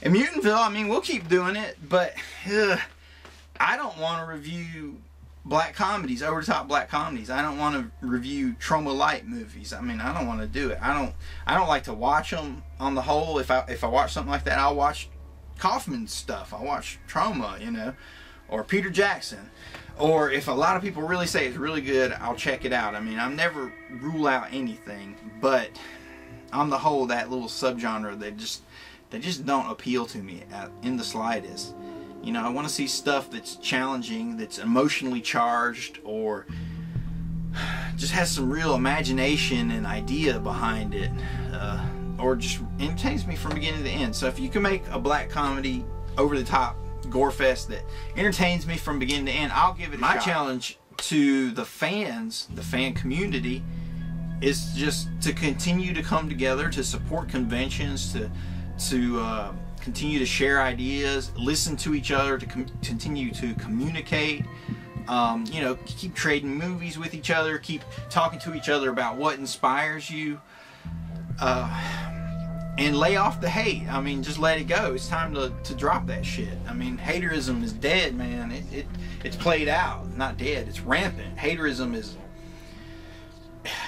In Mutantville, I mean, we'll keep doing it, but I don't want to review black comedies, over-the-top black comedies. I don't want to review trauma light movies. I mean, I don't want to do it. I don't like to watch them on the whole. If I watch something like that, I'll watch Kaufman's stuff. I'll watch Trauma, you know, or Peter Jackson. Or if a lot of people really say it's really good, I'll check it out. I mean, I'll never rule out anything, but on the whole, that little subgenre, they just don't appeal to me in the slightest. You know, I want to see stuff that's challenging, that's emotionally charged, or just has some real imagination and idea behind it, or just entertains me from beginning to end. So if you can make a black comedy, over the top gore fest that entertains me from beginning to end, I'll give it a shot. My challenge to the fans, the fan community, is just to continue to come together, to support conventions, to continue to share ideas, listen to each other, to continue to communicate, you know, keep trading movies with each other, keep talking to each other about what inspires you, and lay off the hate. I mean, just let it go. It's time to drop that shit. I mean, haterism is dead, man. It's played out. Not dead, it's rampant. Haterism is,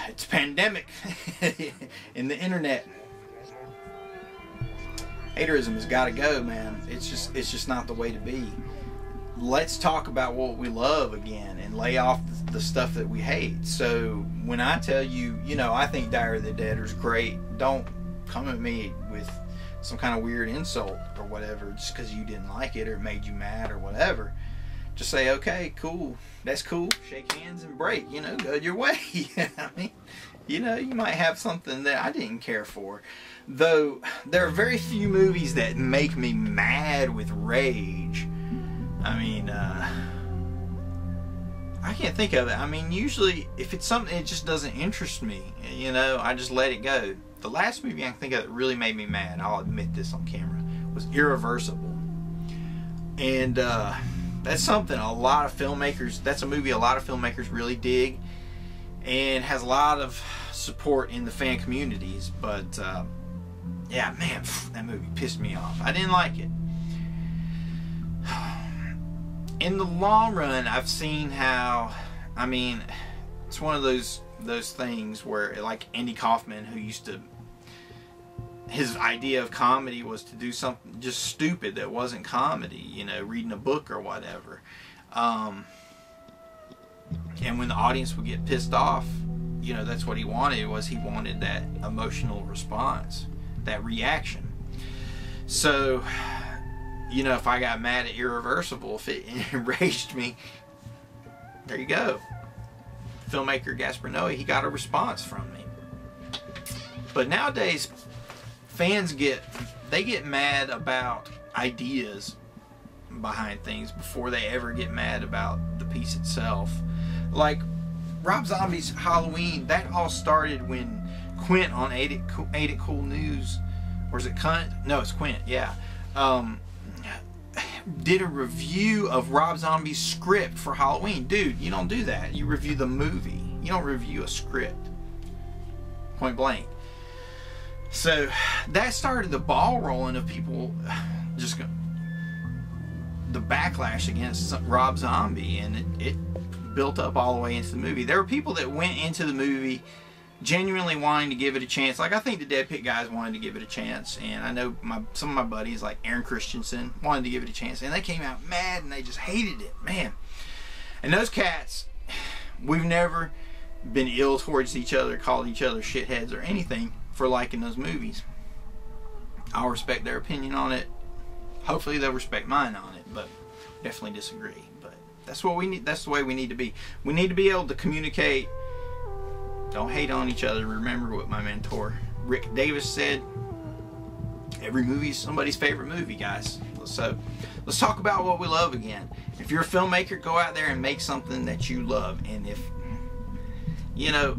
it's a pandemic in the internet. Haterism has got to go, man. It's just not the way to be. Let's talk about what we love again and lay off the stuff that we hate. So when I tell you, you know, I think Diary of the Dead is great, don't come at me with some kind of weird insult or whatever just because you didn't like it or it made you mad or whatever. Just say, okay, cool, that's cool, shake hands and break, you know, go your way. I mean, you know, you might have something that I didn't care for. Though there are very few movies that make me mad with rage. I mean, I can't think of it. I mean, usually if it's something that just doesn't interest me, you know, I just let it go. The last movie I can think of that really made me mad, I'll admit this on camera, was Irreversible. And that's something a lot of filmmakers, that's a movie a lot of filmmakers really dig and has a lot of support in the fan communities. But yeah, man, that movie pissed me off. I didn't like it. In the long run, I've seen how, I mean, it's one of those things where, like Andy Kaufman, who used to, his idea of comedy was to do something just stupid that wasn't comedy, you know, reading a book or whatever. And when the audience would get pissed off, you know, that's what he wanted, was he wanted that emotional response, that reaction. So, you know, if I got mad at Irreversible, if it enraged me, there you go. Filmmaker Gaspar Noé, he got a response from me. But nowadays, fans get mad about ideas behind things before they ever get mad about the piece itself. Like Rob Zombie's Halloween, that all started when Quint on Ain't It Cool News, or is it Cunt? No, it's Quint, yeah. Did a review of Rob Zombie's script for Halloween. Dude, you don't do that. You review the movie. You don't review a script. Point blank. So that started the ball rolling of people just the backlash against Rob Zombie, and it built up all the way into the movie. There were people that went into the movie genuinely wanting to give it a chance. Like, I think the DEADPIT guys wanted to give it a chance, and I know some of my buddies like Aaron Christensen wanted to give it a chance, and they came out mad and they just hated it, man. And those cats, we've never been ill towards each other, called each other shitheads or anything for liking those movies. I'll respect their opinion on it. Hopefully they'll respect mine on it, but definitely disagree. But that's what we need. That's the way we need to be. We need to be able to communicate. Don't hate on each other. Remember what my mentor Rick Davis said. Every movie is somebody's favorite movie, guys. So let's talk about what we love again. If you're a filmmaker, go out there and make something that you love. And if, you know,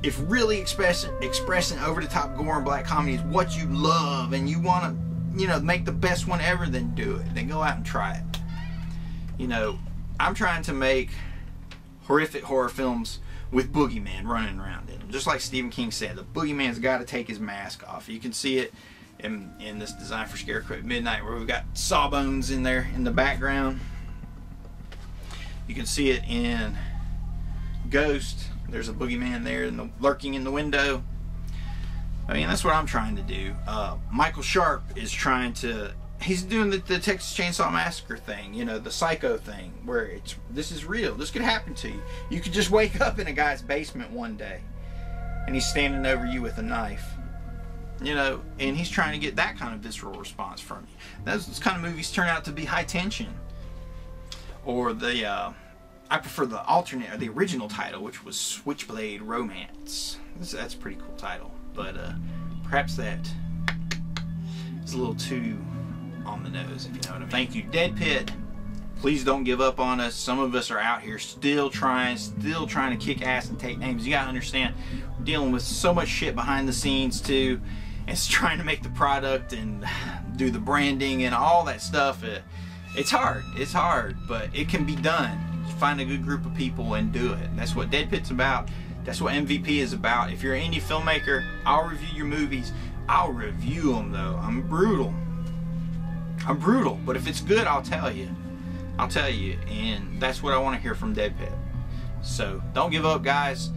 if really expressing over-the-top gore and black comedy is what you love and you want to, you know, make the best one ever, then do it. Then go out and try it. You know, I'm trying to make horrific horror films with boogeyman running around in them. Just like Stephen King said, the boogeyman's got to take his mask off. You can see it in this Design for Scarecrow at Midnight, where we've got Sawbones in there in the background. You can see it in Ghost. There's a boogeyman there lurking in the window. I mean, that's what I'm trying to do. Michael Sharp is trying to, he's doing the Texas Chainsaw Massacre thing, you know, the Psycho thing, where this is real. This could happen to you. You could just wake up in a guy's basement one day and he's standing over you with a knife, you know, and he's trying to get that kind of visceral response from you. Those kind of movies turn out to be high tension. Or I prefer the alternate, or the original title, which was Switchblade Romance. That's a pretty cool title, but perhaps that is a little too on the nose, if you know what I mean. Thank you, DEADPIT. Please don't give up on us. Some of us are out here still trying to kick ass and take names. You gotta understand, we're dealing with so much shit behind the scenes too. It's trying to make the product and do the branding and all that stuff. It's hard, but it can be done. Find a good group of people and do it. That's what DEADPIT's about. That's what MVP is about. If you're an indie filmmaker, I'll review your movies. I'll review them though. I'm brutal, but if it's good, I'll tell you, and that's what I want to hear from DEADPIT. So don't give up, guys.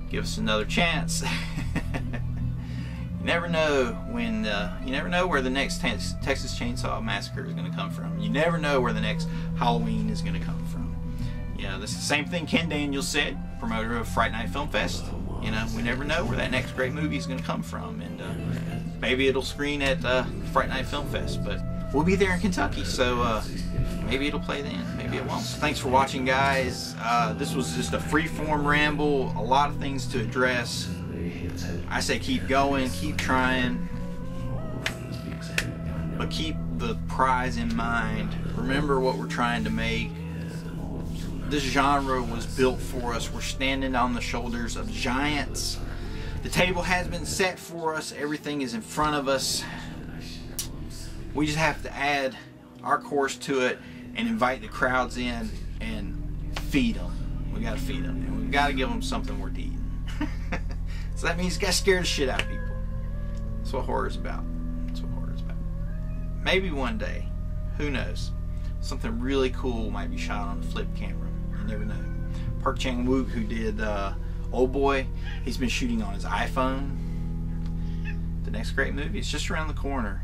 Give us another chance. You never know when. You never know where the next Texas Chainsaw Massacre is going to come from. You never know where the next Halloween is going to come from. You know, this is the same thing Ken Daniels said, promoter of Fright Night Film Fest. You know, we never know where that next great movie is going to come from, and maybe it'll screen at Fright Night Film Fest, but we'll be there in Kentucky, so maybe it'll play then, maybe it won't. Thanks for watching, guys. This was just a free-form ramble, a lot of things to address. I say keep going, keep trying, but keep the prize in mind. Remember what we're trying to make. This genre was built for us. We're standing on the shoulders of giants. The table has been set for us. Everything is in front of us. We just have to add our course to it and invite the crowds in and feed them. We gotta feed them, and we gotta give them something worth eating. So that means you gotta scare the shit out of people. That's what horror is about. That's what horror is about. Maybe one day, who knows, something really cool might be shot on a flip camera. You never know. Park Chan-wook, who did Old Boy, he's been shooting on his iPhone. The next great movie is just around the corner.